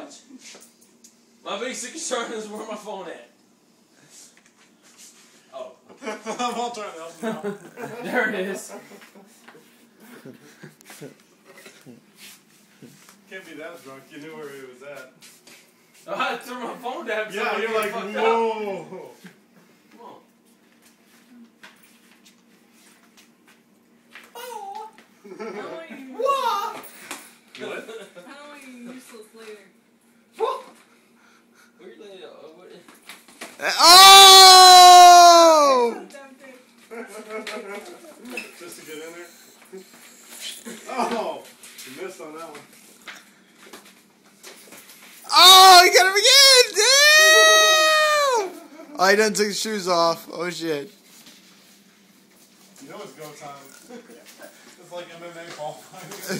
Watch. My big secret shard is where my phone at. Oh. I'm all trying to help him out. There it is. Can't be that drunk. You knew where he was at. I threw my phone down. Yeah, you're like, fucked whoa. up. Come on. Oh! How are you? What? How are you useless later? Where you lay what? Oh! Just to get in there. Oh, you missed on that one. Oh, he got him again! Damn! Oh, he done took his shoes off. Oh, shit. You know it's go time. It's like MMA ball fighting.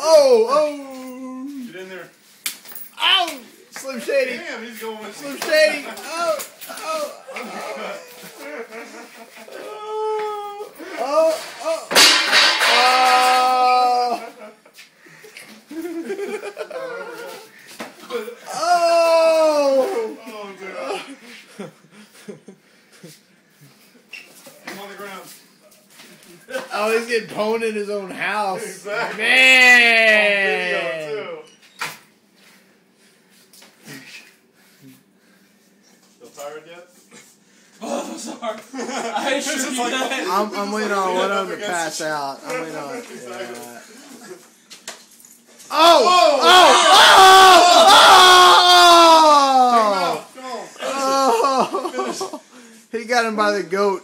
Oh! Get in there. Ow! Slim Shady. Damn, he's going with Slim Shady. Oh! Oh! Oh! Oh! Oh! Oh, dude. I'm on the ground. Oh, he's getting pwned in his own house. Exactly. Man! On video, too. Still tired yet? Oh, I'm sorry. I ain't sure It's you like- done. I'm waiting on one of them to Against pass the- out. I'm waiting on. Exactly. Yeah. Oh! Come on. Oh! He got him by the goat.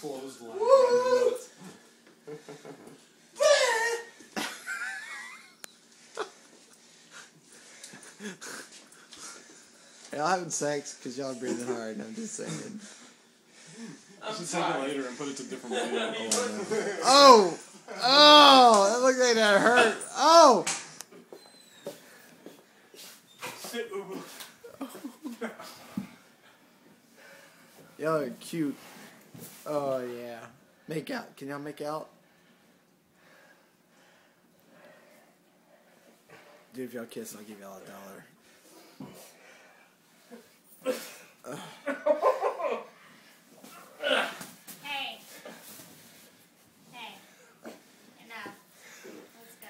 Closed line. Y'all having sex because y'all breathing hard. I'm just saying. I'm Just take it sorry. later and put it to different video. Oh! Oh! That looked like that hurt. Oh! Y'all are cute. Oh, yeah. Make out. Can y'all make out? Dude, if y'all kiss, I'll give y'all $1. Hey. Hey. Enough. Let's go.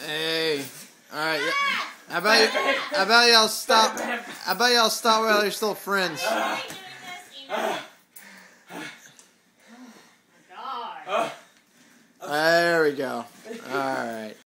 Hey. Alright. How about y'all stop? How about y'all stop while you're still friends? Why are you doing this? Enough. Oh my god. There we go. Alright.